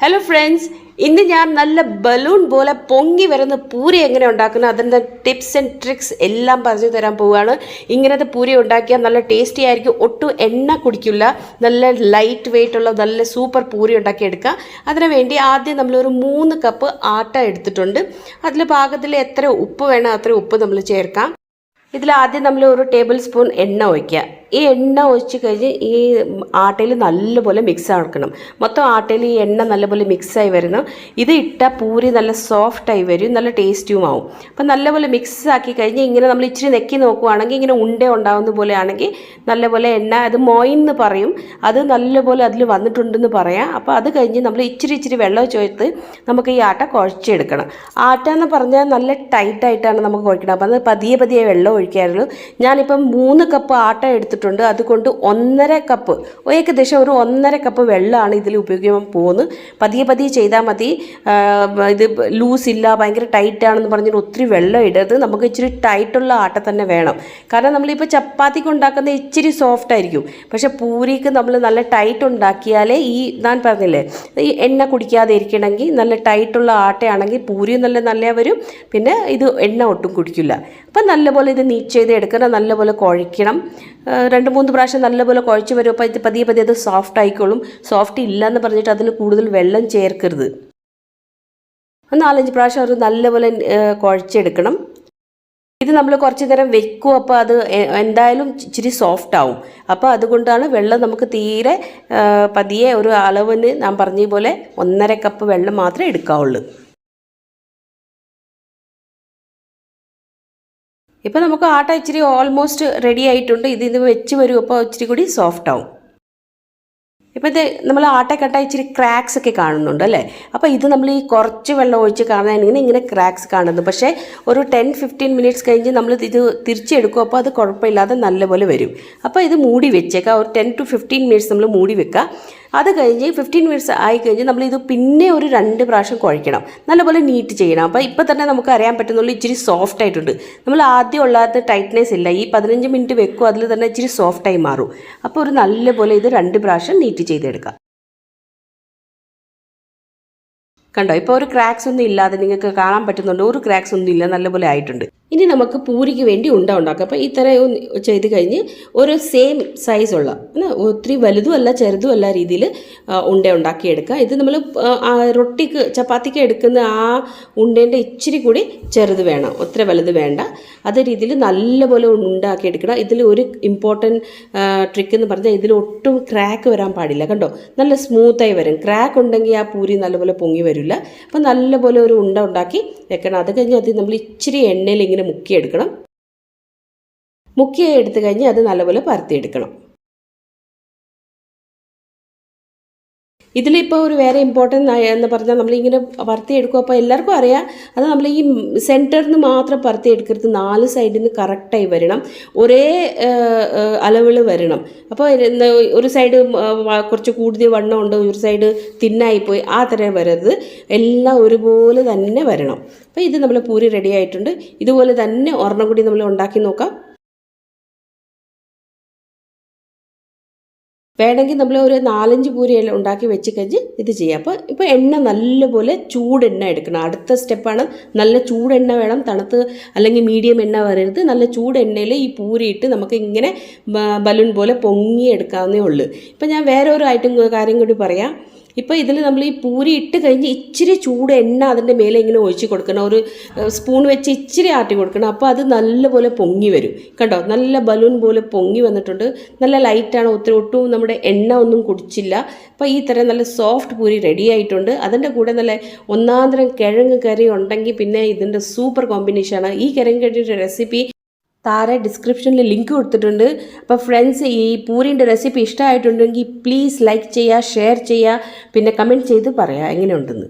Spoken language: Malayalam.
ഹലോ ഫ്രണ്ട്സ്, ഇന്ന് ഞാൻ നല്ല ബലൂൺ പോലെ പൊങ്ങി വരുന്ന പൂരി എങ്ങനെ ഉണ്ടാക്കുന്നത് അതിൻ്റെ ടിപ്സ് ആൻഡ് ട്രിക്സ് എല്ലാം പറഞ്ഞു തരാൻ പോവുകയാണ്. ഇങ്ങനത്തെ പൂരി ഉണ്ടാക്കിയാൽ നല്ല ടേസ്റ്റി ആയിരിക്കും, ഒട്ടും എണ്ണ കുടിക്കില്ല, നല്ല ലൈറ്റ് വെയിറ്റ് ഉള്ള നല്ല സൂപ്പർ പൂരി ഉണ്ടാക്കിയെടുക്കുക. അതിനു വേണ്ടി ആദ്യം നമ്മളൊരു 3 കപ്പ് ആട്ട എടുത്തിട്ടുണ്ട്. അതിൽ പാകത്തിൽ എത്ര ഉപ്പ് വേണം അത്ര ഉപ്പ് നമ്മൾ ചേർക്കാം. ഇതിലാദ്യം നമ്മൾ 1 ടേബിൾ സ്പൂൺ എണ്ണ ഒഴിക്കുക. ഈ എണ്ണ ഒഴിച്ച് കഴിഞ്ഞ് ഈ ആട്ടയിൽ നല്ലപോലെ മിക്സ് ആക്കണം. മൊത്തം ആട്ടയിൽ ഈ എണ്ണ നല്ലപോലെ മിക്സായി വരണം. ഇത് ഇട്ടാൽ പൂരി നല്ല സോഫ്റ്റായി വരും, നല്ല ടേസ്റ്റും ആവും. അപ്പം നല്ലപോലെ മിക്സ് ആക്കി കഴിഞ്ഞ് ഇങ്ങനെ നമ്മൾ ഇച്ചിരി നെക്കി നോക്കുവാണെങ്കിൽ ഇങ്ങനെ ഉണ്ട ഉണ്ടാകുന്ന പോലെ ആണെങ്കിൽ നല്ലപോലെ എണ്ണ, അത് മൊയിന്ന് പറയും, അത് നല്ലപോലെ അതിൽ വന്നിട്ടുണ്ടെന്ന് പറയാം. അപ്പോൾ അത് കഴിഞ്ഞ് നമ്മൾ ഇച്ചിരി വെള്ളം ചേർത്ത് നമുക്ക് ഈ ആട്ട കുഴച്ചെടുക്കണം. ആട്ട എന്ന് പറഞ്ഞാൽ നല്ല ടൈറ്റായിട്ടാണ് നമുക്ക് കുഴക്കണം. അപ്പം അത് പതിയെ വെള്ളം ഒഴിക്കാറുള്ളൂ. ഞാനിപ്പം 3 കപ്പ് ആട്ട എടുത്തിട്ടുണ്ട്. അതുകൊണ്ട് 1.5 കപ്പ്, ഏകദേശം ഒരു 1.5 കപ്പ് വെള്ളമാണ് ഇതിൽ ഉപയോഗിക്കാൻ പോകുന്നത്. പതിയെ ചെയ്താൽ മതി. ഇത് ലൂസ് ഇല്ല, ഭയങ്കര ടൈറ്റാണെന്ന് പറഞ്ഞിട്ട് ഒത്തിരി വെള്ളം ഇടരുത്. നമുക്ക് ഇച്ചിരി ടൈറ്റുള്ള ആട്ട തന്നെ വേണം. കാരണം നമ്മളിപ്പോൾ ചപ്പാത്തിക്ക് ഉണ്ടാക്കുന്ന ഇച്ചിരി സോഫ്റ്റ് ആയിരിക്കും, പക്ഷെ പൂരിക്ക് നമ്മൾ നല്ല ടൈറ്റ് ഉണ്ടാക്കിയാലേ ഞാൻ പറഞ്ഞില്ലേ, ഈ എണ്ണ കുടിക്കാതെ ഇരിക്കണമെങ്കിൽ നല്ല ടൈറ്റുള്ള ആട്ടയാണെങ്കിൽ പൂരിയും നല്ല വരും, പിന്നെ ഇത് എണ്ണ ഒട്ടും കുടിക്കില്ല. അപ്പം നല്ലപോലെ ഇത് നീറ്റ് ചെയ്ത് എടുക്കണം, നല്ലപോലെ കുഴയ്ക്കണം. 2-3 പ്രാവശ്യം നല്ലപോലെ കുഴച്ച് വരും. അപ്പോൾ ഇത് പതിയെ അത് സോഫ്റ്റ് ആയിക്കോളും. സോഫ്റ്റ് ഇല്ലയെന്ന് പറഞ്ഞിട്ട് അതിൽ കൂടുതൽ വെള്ളം ചേർക്കരുത്. 4-5 പ്രാവശ്യം അത് നല്ലപോലെ കുഴച്ചെടുക്കണം. ഇത് നമ്മൾ കുറച്ച് നേരം വെക്കും, അപ്പോൾ അത് എന്തായാലും ഇച്ചിരി സോഫ്റ്റ് ആവും. അപ്പോൾ അതുകൊണ്ടാണ് വെള്ളം നമുക്ക് തീരെ പതിയെ ഒരു അളവിന് ഞാൻ പറഞ്ഞ പോലെ 1.5 കപ്പ് വെള്ളം മാത്രമേ എടുക്കാവുള്ളൂ. ഇപ്പോൾ നമുക്ക് ആട്ട ഇച്ചിരി ഓൾമോസ്റ്റ് റെഡി ആയിട്ടുണ്ട്. ഇത് വെച്ച് വരും, അപ്പോൾ ഇച്ചിരി കൂടി സോഫ്റ്റ് ആവും. ഇപ്പോൾ ഇത് നമ്മൾ ആട്ടക്കട്ട ഇച്ചിരി ക്രാക്സ് ഒക്കെ കാണുന്നുണ്ട് അല്ലേ. അപ്പോൾ ഇത് നമ്മൾ ഈ കുറച്ച് വെള്ളം ഒഴിച്ച് കാണാനാണെങ്കിൽ ഇങ്ങനെ ക്രാക്സ് കാണുന്നു. പക്ഷേ ഒരു 10-15 മിനിറ്റ്സ് കഴിഞ്ഞ് നമ്മൾ ഇത് തിരിച്ചെടുക്കും, അപ്പോൾ അത് കുഴപ്പമില്ലാതെ നല്ലപോലെ വരും. അപ്പോൾ ഇത് മൂടി വെച്ചേക്കാം. ഒരു 10 to 15 മിനിറ്റ്സ് നമ്മൾ മൂടി വെക്കുക. അത് കഴിഞ്ഞ് 15 മിനിറ്റ്സ് ആയി കഴിഞ്ഞ് നമ്മളിത് പിന്നെ ഒരു 2 പ്രാവശ്യം കുഴയ്ക്കണം, നല്ലപോലെ നീറ്റ് ചെയ്യണം. അപ്പോൾ ഇപ്പോൾ തന്നെ നമുക്ക് അറിയാൻ പറ്റുന്നുള്ളൂ ഇച്ചിരി സോഫ്റ്റ് ആയിട്ടുണ്ട്. നമ്മൾ ആദ്യം ഉള്ളാത്ത ടൈറ്റ്നെസ് ഇല്ല. ഈ 15 മിനിറ്റ് വെക്കും, അതിൽ തന്നെ ഇച്ചിരി സോഫ്റ്റായി മാറും. അപ്പോൾ ഒരു നല്ലപോലെ ഇത് 2 പ്രാവശ്യം നീറ്റ് ചെയ്തെടുക്കാം. കണ്ടോ, ഇപ്പോൾ ഒരു ക്രാക്സ് ഒന്നും ഇല്ലാതെ നിങ്ങൾക്ക് കാണാൻ പറ്റുന്നുണ്ട്. ഒരു ക്രാക്സ് ഒന്നും ഇല്ല, നല്ലപോലെ ആയിട്ടുണ്ട്. ഇനി നമുക്ക് പൂരിക്ക് വേണ്ടി ഉണ്ടാക്കാം. അപ്പോൾ ഇത്രയും ചെയ്ത് കഴിഞ്ഞ് ഒരു സെയിം സൈസുള്ള, ഒത്തിരി വലുതും അല്ല ചെറുതും അല്ല രീതിയിൽ ഉണ്ടാക്കിയെടുക്കുക. ഇത് നമ്മൾ റൊട്ടിക്ക് ചപ്പാത്തിക്ക് എടുക്കുന്ന ആ ഉണ്ടേൻ്റെ ഇച്ചിരി കൂടി ചെറുത് വേണം, ഒത്തിരി വലുത് വേണ്ട. അതേ രീതിയിൽ നല്ലപോലെ ഉണ്ടാക്കിയെടുക്കണം. ഇതിൽ ഒരു ഇമ്പോർട്ടൻറ്റ് ട്രിക്ക് എന്ന് പറഞ്ഞാൽ ഇതിൽ ഒട്ടും ക്രാക്ക് വരാൻ പാടില്ല. കണ്ടോ, നല്ല സ്മൂത്തായി വരും. ക്രാക്ക് ഉണ്ടെങ്കിൽ ആ പൂരി നല്ലപോലെ പൊങ്ങി വരില്ല. അപ്പോൾ നല്ലപോലെ ഒരു ഉണ്ടാക്കി വെക്കണം. അത് കഴിഞ്ഞ് അത് നമ്മൾ ഇച്ചിരി എണ്ണയിൽ ഇങ്ങനെ മുക്കിയെടുക്കണം. എടുത്തു കഴിഞ്ഞ് അത് നല്ലപോലെ പരത്തിയെടുക്കണം. ഇതിലിപ്പോൾ ഒരു വേറെ ഇമ്പോർട്ടൻ്റ് എന്ന് പറഞ്ഞാൽ നമ്മളിങ്ങനെ പരത്തിയെടുക്കും. അപ്പോൾ എല്ലാവർക്കും അറിയാം, അത് നമ്മൾ ഈ സെൻറ്ററിൽ നിന്ന് മാത്രം പരത്തിയെടുക്കരുത്, 4 സൈഡിൽ നിന്ന് കറക്റ്റായി വരണം, ഒരേ അളവിൽ വരണം. അപ്പോൾ ഒരു സൈഡ് കുറച്ച് കൂടുതൽ വണ്ണം ഉണ്ട്, ഒരു സൈഡ് തിന്നായിപ്പോയി, ആ തരം വരരുത്, എല്ലാം ഒരുപോലെ തന്നെ വരണം. അപ്പോൾ ഇത് നമ്മൾ പൂരി റെഡി ആയിട്ടുണ്ട്. ഇതുപോലെ തന്നെ ഒരെണ്ണം കൂടി നമ്മൾ ഉണ്ടാക്കി നോക്കാം. വേണമെങ്കിൽ നമ്മൾ ഒരു 4-5 പൂരി എല്ലാം ഉണ്ടാക്കി വെച്ച് കഴിഞ്ഞ് ഇത് ചെയ്യാം. ഇപ്പോൾ എണ്ണ നല്ലപോലെ ചൂടെണ്ണ എടുക്കണം. അടുത്ത സ്റ്റെപ്പാണ്. നല്ല ചൂടെണ്ണ വേണം, തണുത്ത് അല്ലെങ്കിൽ മീഡിയം എണ്ണ വരരുത്. നല്ല ചൂടെണ്ണയിൽ ഈ പൂരി ഇട്ട് നമുക്ക് ഇങ്ങനെ ബലൂൺ പോലെ പൊങ്ങി എടുക്കാവുന്നേ ഉള്ളൂ. ഇപ്പം ഞാൻ വേറെ ഒരു കാര്യം കൂടി പറയാം. ഇപ്പോൾ ഇതിൽ നമ്മൾ ഈ പൂരി ഇട്ട് കഴിഞ്ഞ് ഇച്ചിരി ചൂട് എണ്ണ അതിൻ്റെ മേലെ ഇങ്ങനെ ഒഴിച്ച് കൊടുക്കണം. ഒരു സ്പൂൺ വെച്ച് ഇച്ചിരി ആട്ടി കൊടുക്കണം. അപ്പോൾ അത് നല്ലപോലെ പൊങ്ങി വരും. കണ്ടോ, നല്ല ബലൂൺ പോലെ പൊങ്ങി വന്നിട്ടുണ്ട്. നല്ല ലൈറ്റാണ്, ഒട്ടും നമ്മുടെ എണ്ണ ഒന്നും കുടിച്ചില്ല. അപ്പോൾ ഈ തരം നല്ല സോഫ്റ്റ് പൂരി റെഡി ആയിട്ടുണ്ട്. അതിൻ്റെ കൂടെ നല്ല ഒന്നാന്തരം കിഴങ്ങ് കറി ഉണ്ടെങ്കിൽ പിന്നെ ഇതിൻ്റെ സൂപ്പർ കോമ്പിനേഷനാണ്. ഈ കിഴങ്ങ് കറിയുടെ റെസിപ്പി താഴെ ഡിസ്ക്രിപ്ഷനിൽ ലിങ്ക് കൊടുത്തിട്ടുണ്ട്. അപ്പോൾ ഫ്രണ്ട്സ്, ഈ പൂരിൻ്റെ റെസിപ്പി ഇഷ്ടമായിട്ടുണ്ടെങ്കിൽ പ്ലീസ് ലൈക്ക് ചെയ്യുക, ഷെയർ ചെയ്യുക, പിന്നെ കമൻറ്റ് ചെയ്ത് പറയുക എങ്ങനെയുണ്ടെന്ന്.